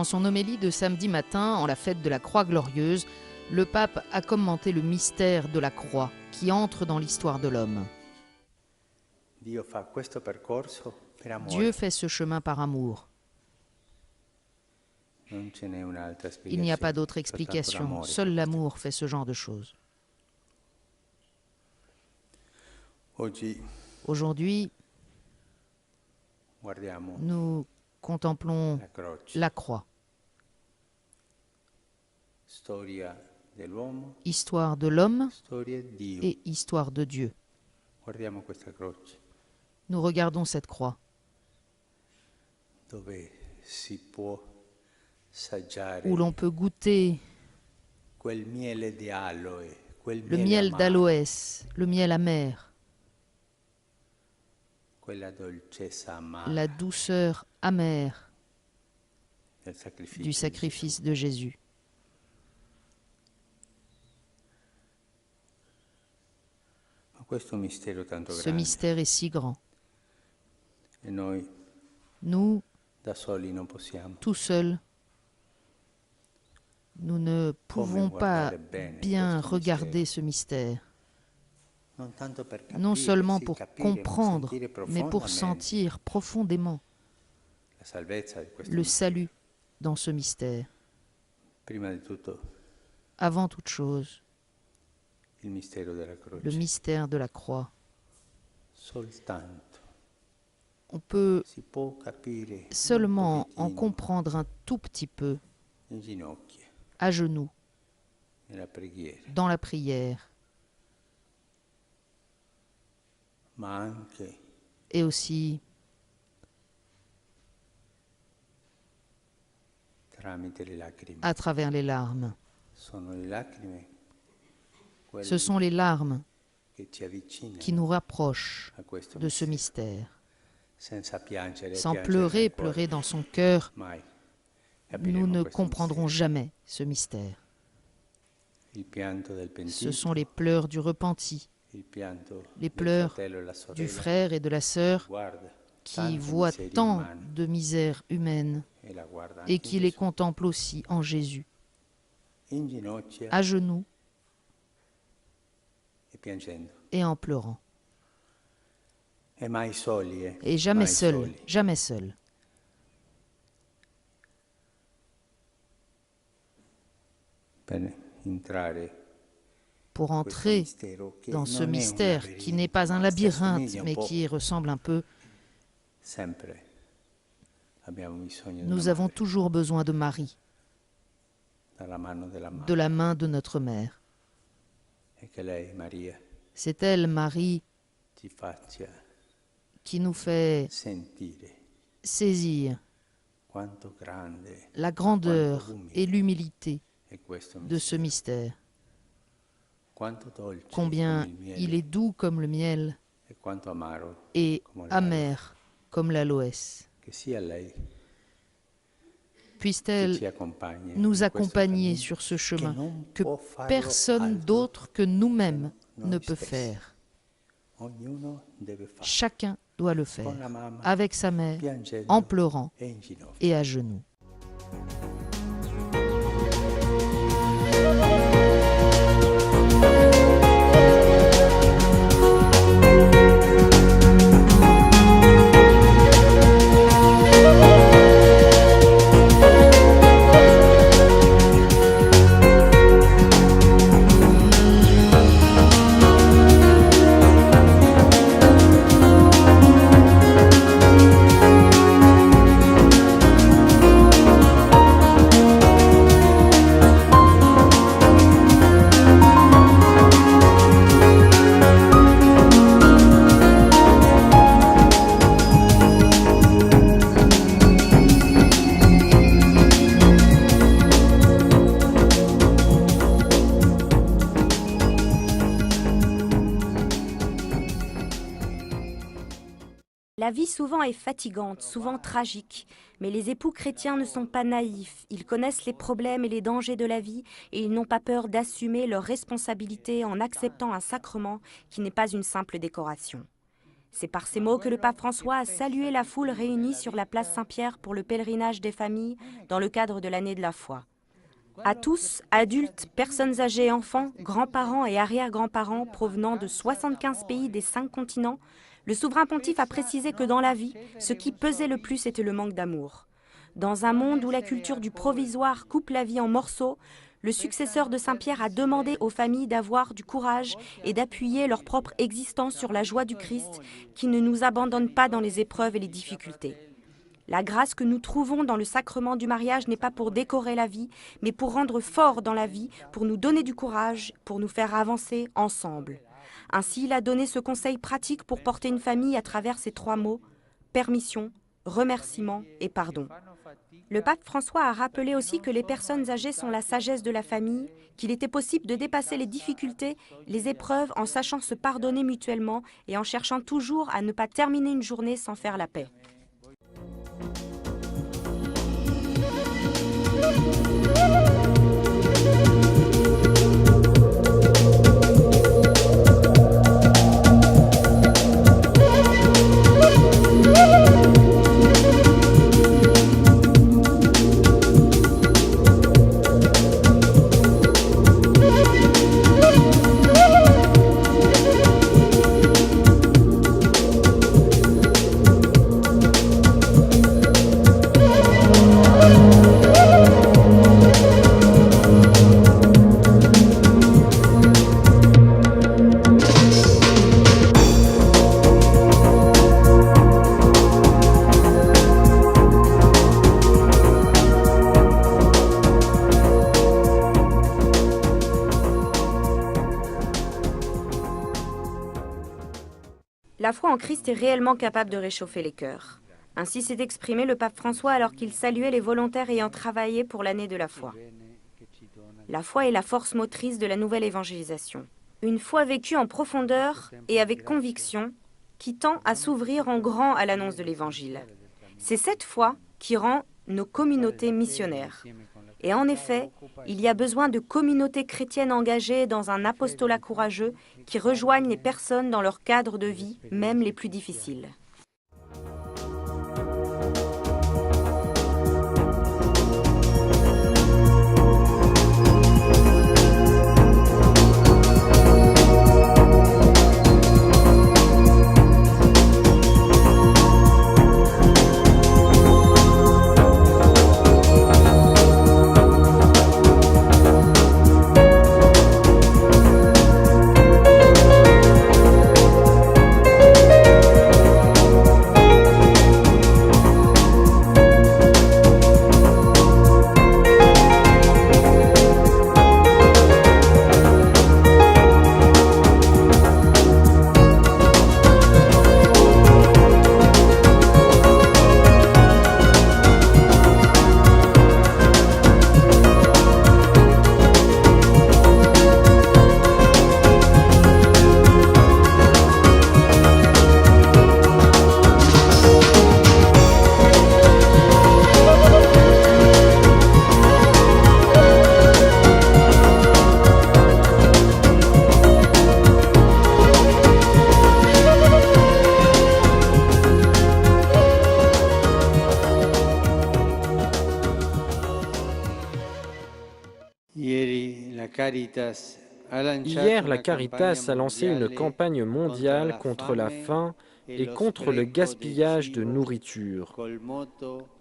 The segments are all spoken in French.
son homélie de samedi matin, en la fête de la Croix glorieuse, le pape a commenté le mystère de la croix qui entre dans l'histoire de l'homme. Dieu fait ce chemin par amour. Il n'y a pas d'autre explication. Seul l'amour fait ce genre de choses. Aujourd'hui, nous contemplons la croix. Histoire de l'homme et histoire de Dieu. Nous regardons cette croix où l'on peut goûter le miel d'aloès, le miel amer, la douceur amère du sacrifice de Jésus. Ce mystère est si grand. Nous, tout seuls, nous ne pouvons pas bien regarder ce mystère, non seulement pour comprendre, mais pour sentir profondément le salut dans ce mystère. Avant toute chose, le mystère de la croix. On peut seulement en comprendre un tout petit peu à genoux, dans la prière, et aussi à travers les larmes. Ce sont les larmes qui nous rapprochent de ce mystère. Sans pleurer dans son cœur, nous ne comprendrons jamais ce mystère. Ce sont les pleurs du repenti, les pleurs du frère et de la sœur qui voient tant de misère humaine et qui les contemplent aussi en Jésus, à genoux et en pleurant. Et jamais seul, jamais seul. Pour entrer dans ce mystère qui n'est pas un labyrinthe, mais qui ressemble un peu, nous avons toujours besoin de Marie, de la main de notre mère. C'est elle, Marie, qui nous fait saisir la grandeur et l'humilité de ce mystère. Combien il est doux comme le miel et amer comme l'aloès. Puisse-t-elle nous accompagner sur ce chemin que personne d'autre que nous-mêmes ne peut faire. Chacun doit le faire avec sa mère, en pleurant et à genoux. La vie souvent est fatigante, souvent tragique, mais les époux chrétiens ne sont pas naïfs. Ils connaissent les problèmes et les dangers de la vie et ils n'ont pas peur d'assumer leurs responsabilités en acceptant un sacrement qui n'est pas une simple décoration. C'est par ces mots que le pape François a salué la foule réunie sur la place Saint-Pierre pour le pèlerinage des familles dans le cadre de l'année de la foi. À tous, adultes, personnes âgées, enfants, grands-parents et arrière-grands-parents provenant de 75 pays des 5 continents, le souverain pontife a précisé que dans la vie, ce qui pesait le plus était le manque d'amour. Dans un monde où la culture du provisoire coupe la vie en morceaux, le successeur de Saint-Pierre a demandé aux familles d'avoir du courage et d'appuyer leur propre existence sur la joie du Christ qui ne nous abandonne pas dans les épreuves et les difficultés. La grâce que nous trouvons dans le sacrement du mariage n'est pas pour décorer la vie, mais pour rendre fort dans la vie, pour nous donner du courage, pour nous faire avancer ensemble. Ainsi, il a donné ce conseil pratique pour porter une famille à travers ces 3 mots, permission, remerciement et pardon. Le pape François a rappelé aussi que les personnes âgées sont la sagesse de la famille, qu'il était possible de dépasser les difficultés, les épreuves en sachant se pardonner mutuellement et en cherchant toujours à ne pas terminer une journée sans faire la paix. La foi en Christ est réellement capable de réchauffer les cœurs. Ainsi s'est exprimé le pape François alors qu'il saluait les volontaires ayant travaillé pour l'année de la foi. La foi est la force motrice de la nouvelle évangélisation. Une foi vécue en profondeur et avec conviction qui tend à s'ouvrir en grand à l'annonce de l'Évangile. C'est cette foi qui rend nos communautés missionnaires. Et en effet, il y a besoin de communautés chrétiennes engagées dans un apostolat courageux qui rejoignent les personnes dans leur cadre de vie, même les plus difficiles. Hier, la Caritas a lancé une campagne mondiale contre la faim et contre le gaspillage de nourriture,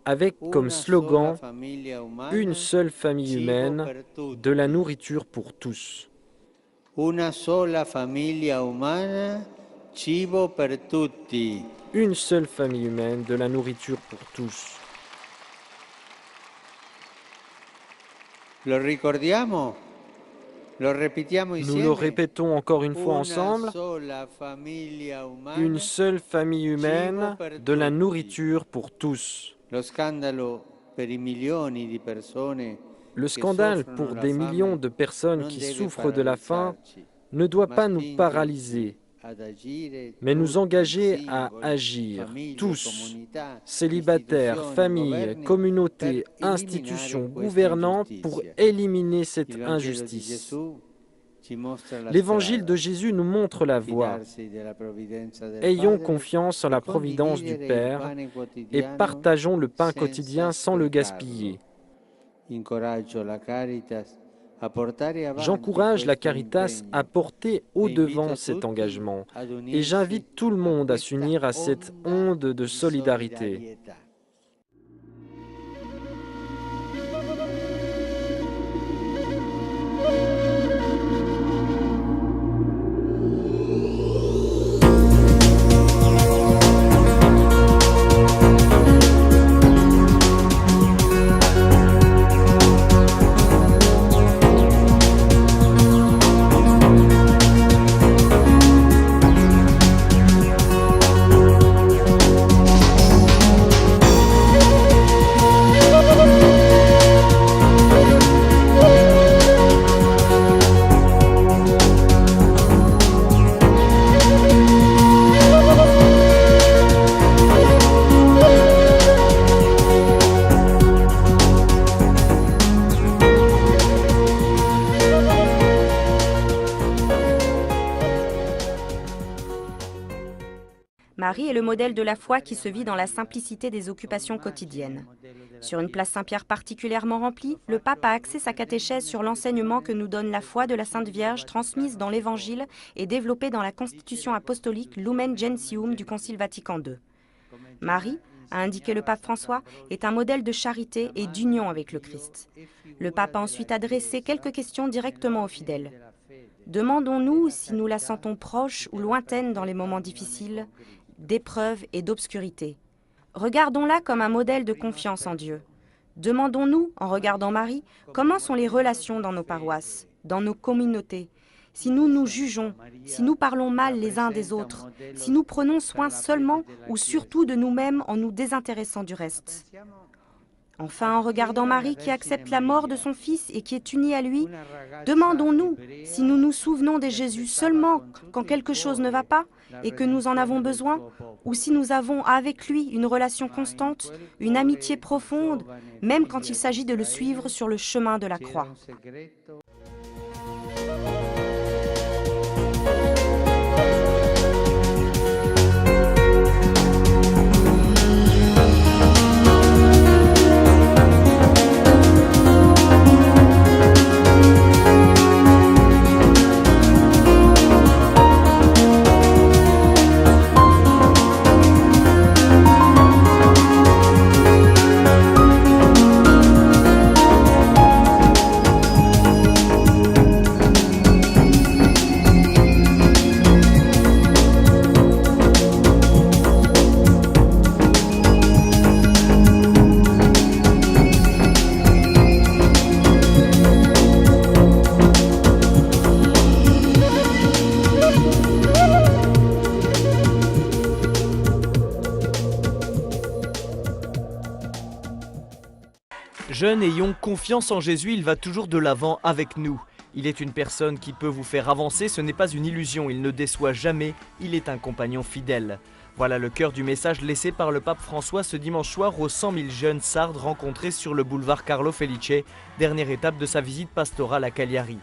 avec comme slogan « Une seule famille humaine, de la nourriture pour tous ». Una sola famiglia umana, cibo per tutti. Une seule famille humaine, de la nourriture pour tous. Lo ricordiamo? Lo ripetiamo Nous insieme? le répétons encore une fois ensemble. Une seule famille humaine, de la nourriture pour tous. Lo scandalo per i milioni di persone. Le scandale pour des millions de personnes qui souffrent de la faim ne doit pas nous paralyser, mais nous engager à agir, tous, célibataires, familles, communautés, institutions, gouvernants, pour éliminer cette injustice. L'évangile de Jésus nous montre la voie. Ayons confiance en la providence du Père et partageons le pain quotidien sans le gaspiller. J'encourage la Caritas à porter au-devant cet engagement et j'invite tout le monde à s'unir à cette onde de solidarité. Marie est le modèle de la foi qui se vit dans la simplicité des occupations quotidiennes. Sur une place Saint-Pierre particulièrement remplie, le pape a axé sa catéchèse sur l'enseignement que nous donne la foi de la Sainte Vierge transmise dans l'Évangile et développée dans la constitution apostolique Lumen Gentium du Concile Vatican II. Marie, a indiqué le pape François, est un modèle de charité et d'union avec le Christ. Le pape a ensuite adressé quelques questions directement aux fidèles. Demandons-nous si nous la sentons proche ou lointaine dans les moments difficiles, d'épreuve et d'obscurité. Regardons-la comme un modèle de confiance en Dieu. Demandons-nous, en regardant Marie, comment sont les relations dans nos paroisses, dans nos communautés, si nous nous jugeons, si nous parlons mal les uns des autres, si nous prenons soin seulement ou surtout de nous-mêmes en nous désintéressant du reste. Enfin, en regardant Marie qui accepte la mort de son fils et qui est unie à lui, demandons-nous si nous nous souvenons de Jésus seulement quand quelque chose ne va pas et que nous en avons besoin, ou si nous avons avec lui une relation constante, une amitié profonde, même quand il s'agit de le suivre sur le chemin de la croix. Jeunes, ayons confiance en Jésus, il va toujours de l'avant avec nous. Il est une personne qui peut vous faire avancer, ce n'est pas une illusion, il ne déçoit jamais, il est un compagnon fidèle. Voilà le cœur du message laissé par le pape François ce dimanche soir aux 100 000 jeunes sardes rencontrés sur le boulevard Carlo Felice, dernière étape de sa visite pastorale à Cagliari.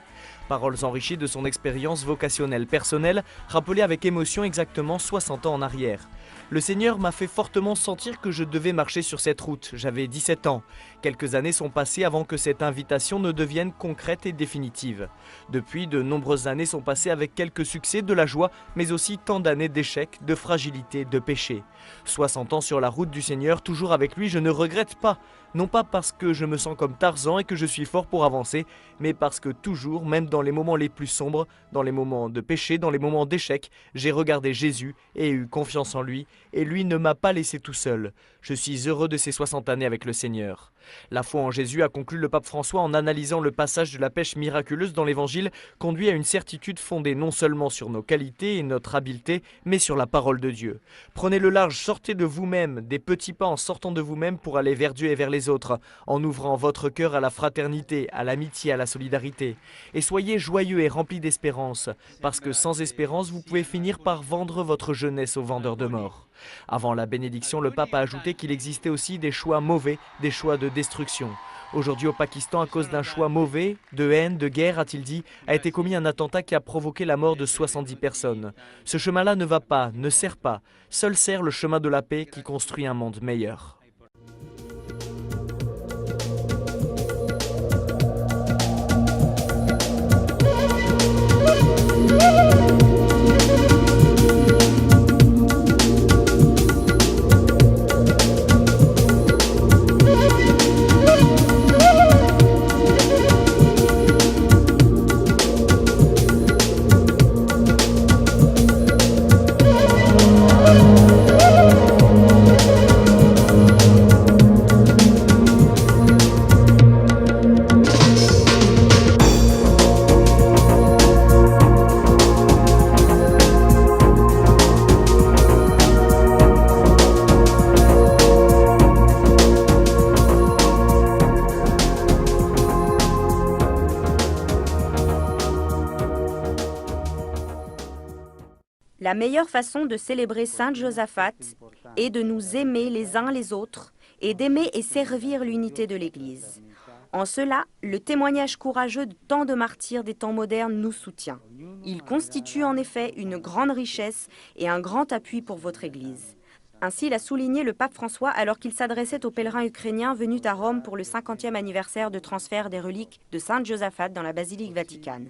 Paroles enrichies de son expérience vocationnelle personnelle, rappelées avec émotion exactement 60 ans en arrière. Le Seigneur m'a fait fortement sentir que je devais marcher sur cette route. J'avais 17 ans. Quelques années sont passées avant que cette invitation ne devienne concrète et définitive. Depuis, de nombreuses années sont passées avec quelques succès, de la joie, mais aussi tant d'années d'échecs, de fragilité, de péché. 60 ans sur la route du Seigneur, toujours avec lui, je ne regrette pas. Non pas parce que je me sens comme Tarzan et que je suis fort pour avancer, mais parce que toujours, même dans les moments les plus sombres, dans les moments de péché, dans les moments d'échec, j'ai regardé Jésus et eu confiance en lui, et lui ne m'a pas laissé tout seul. Je suis heureux de ces 60 années avec le Seigneur. La foi en Jésus, a conclu le pape François en analysant le passage de la pêche miraculeuse dans l'Évangile, conduit à une certitude fondée non seulement sur nos qualités et notre habileté, mais sur la parole de Dieu. Prenez le large, sortez de vous-même, des petits pas en sortant de vous-même pour aller vers Dieu et vers les autres, en ouvrant votre cœur à la fraternité, à l'amitié, à la solidarité. Et soyez joyeux et remplis d'espérance, parce que sans espérance, vous pouvez finir par vendre votre jeunesse aux vendeurs de mort. Avant la bénédiction, le pape a ajouté qu'il existait aussi des choix mauvais, des choix de destruction. Aujourd'hui au Pakistan, à cause d'un choix mauvais, de haine, de guerre, a-t-il dit, a été commis un attentat qui a provoqué la mort de 70 personnes. Ce chemin-là ne va pas, ne sert pas. Seul sert le chemin de la paix qui construit un monde meilleur. La meilleure façon de célébrer Sainte Josaphat est de nous aimer les uns les autres et d'aimer et servir l'unité de l'Église. En cela, le témoignage courageux de tant de martyrs des temps modernes nous soutient. Il constitue en effet une grande richesse et un grand appui pour votre Église. Ainsi l'a souligné le pape François alors qu'il s'adressait aux pèlerins ukrainiens venus à Rome pour le 50e anniversaire de transfert des reliques de Sainte Josaphat dans la basilique Vaticane.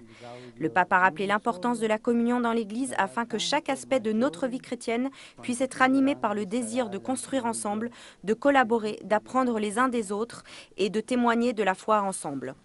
Le pape a rappelé l'importance de la communion dans l'Église afin que chaque aspect de notre vie chrétienne puisse être animé par le désir de construire ensemble, de collaborer, d'apprendre les uns des autres et de témoigner de la foi ensemble.